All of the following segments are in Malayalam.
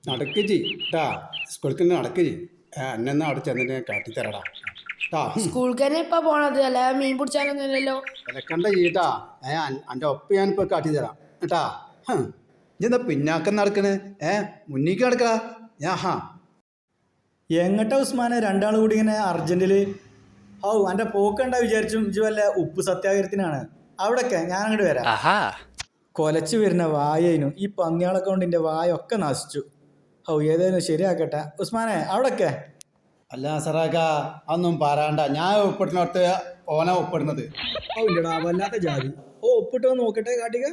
നടക്ക് ട്ടാ സ്കൂളിൽ നടക്ക് എന്നെ അവിടെ ചെന്നിട്ട് ഞാൻ കാട്ടിത്തരടാ ട്ടാ സ്കൂൾക്ക് തന്നെ ഇപ്പൊ പോണത് അല്ല മീൻ പിടിച്ചാലൊന്നും ഇല്ലല്ലോ. വിലക്കണ്ട ചെയ്യട്ടാ എൻ്റെ ഒപ്പം ഞാനിപ്പോൾ കാട്ടിത്തരാം കേട്ടാ. ഇതെന്താ പിന്നാക്കം നടക്കണ് മുന്നിക്ക് നടക്കടാ ഹാ. എങ്ങട്ടാ ഉസ്മാനെ രണ്ടാളും കൂടി ഇങ്ങനെ അർജന്റില്? ഔ എൻ്റെ പോക്കണ്ട വിചാരിച്ചു ഇജ്ജ് വല്ല ഉപ്പ് സത്യാഗ്രഹത്തിനാണ്. അവിടൊക്കെ ഞാൻ അങ്ങോട്ട് വരാം. കൊലച്ചു വരുന്ന വായനും ഈ പന്നിയാളൊക്കെ കൊണ്ട് എൻ്റെ വായൊക്കെ നശിച്ചു. ഔ ഏതായാലും ശരിയാക്കട്ടെ ഉസ്മാനെ അവിടൊക്കെ. അല്ല സറാക്ക അതൊന്നും പറയാണ്ട, ഞാൻ ഒപ്പിടുന്നിടത്ത് ഓന ഒപ്പിടുന്നത്. ഔടാ വല്ലാത്ത ജാതി. ഓ ഒപ്പിട്ടോ നോക്കട്ടെ കാട്ടിക.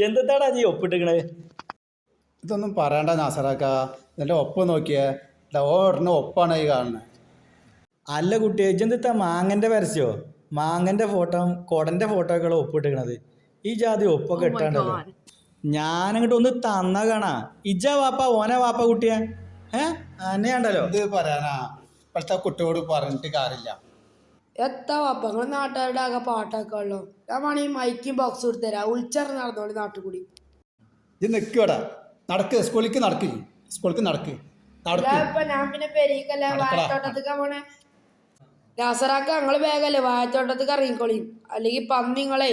എന്താടാ നീ ഒപ്പിട്ടിക്കണേ? ഇതൊന്നും പറയണ്ട നാസറാക്ക, ഇതിൻ്റെ ഒപ്പ് നോക്കിയേ ഓടുന്ന ഒപ്പാണ് ഈ കാണുന്നത്. അല്ല കുട്ടിയെ ഇജെന്താ മാങ്ങൻ്റെ പരസ്യോ? മാങ്ങൻ്റെ ഫോട്ടോ കൊടൻ്റെ ഫോട്ടോ ഒക്കെ ഒപ്പിട്ടിക്കണത്. ഈ ജാതി ഒപ്പൊക്കെ ഇട്ടാണ്ടല്ലോ. ഞാനങ്ങോട്ട് ഒന്ന് തന്ന കാണാ. ഇജ വാപ്പ ഓന വാപ്പ കുട്ടിയെ അന്നെയാണ്ടല്ലോ. ഇത് പറയാനാ ഇപ്പോഴത്തെ കുട്ടിയോട് പറഞ്ഞിട്ട് കാര്യമില്ല. എത്താ വാപ്പ നിങ്ങൾ നാട്ടുകാരുടെ ആകെ പാട്ടാക്കുള്ളൂ. ഞാൻ വേണമെങ്കിൽ മൈക്കും ബോക്സ് കൊടുത്തരാ, ഉൾച്ചറി നടന്നോളി നാട്ടിൽ കൂടി. ഇത് നിൽക്കടാ, നടക്ക് സ്കൂളിലേക്ക് നടക്ക്, സ്കൂളിലേക്ക് നടക്ക് നടക്ക്. ഇപ്പൊ ഞാൻ പിന്നെ പെരീക്കല്ല വാഴത്തോട്ടത്തേക്കാ പോണേ. നാസറാക്ക ഞങ്ങള് വേഗല്ലേ വാഴത്തോട്ടത്തേക്ക് ഇറങ്ങിക്കോളിയും, അല്ലെങ്കിൽ പന്നിങ്ങളെ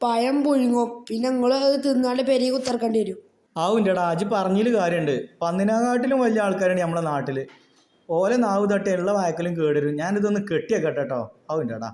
പഴം പുഴുങ്ങും, പിന്നെ നിങ്ങൾ അത് തിന്നാണ്ട് പെരീ കുത്തിറക്കേണ്ടി വരും. ആവുൻ്റെടാ അജ് പറഞ്ഞതിൽ കാര്യമുണ്ട്. പന്നിനെക്കാട്ടിലും വലിയ ആൾക്കാരാണ് നമ്മളെ നാട്ടിൽ. ഓലെ നാവ് തട്ടി എല്ലാ വായക്കലും കേടരും. ഞാനിതൊന്ന് കെട്ടിയൊക്കെ കേട്ടോ ആവുൻ്റെടാ.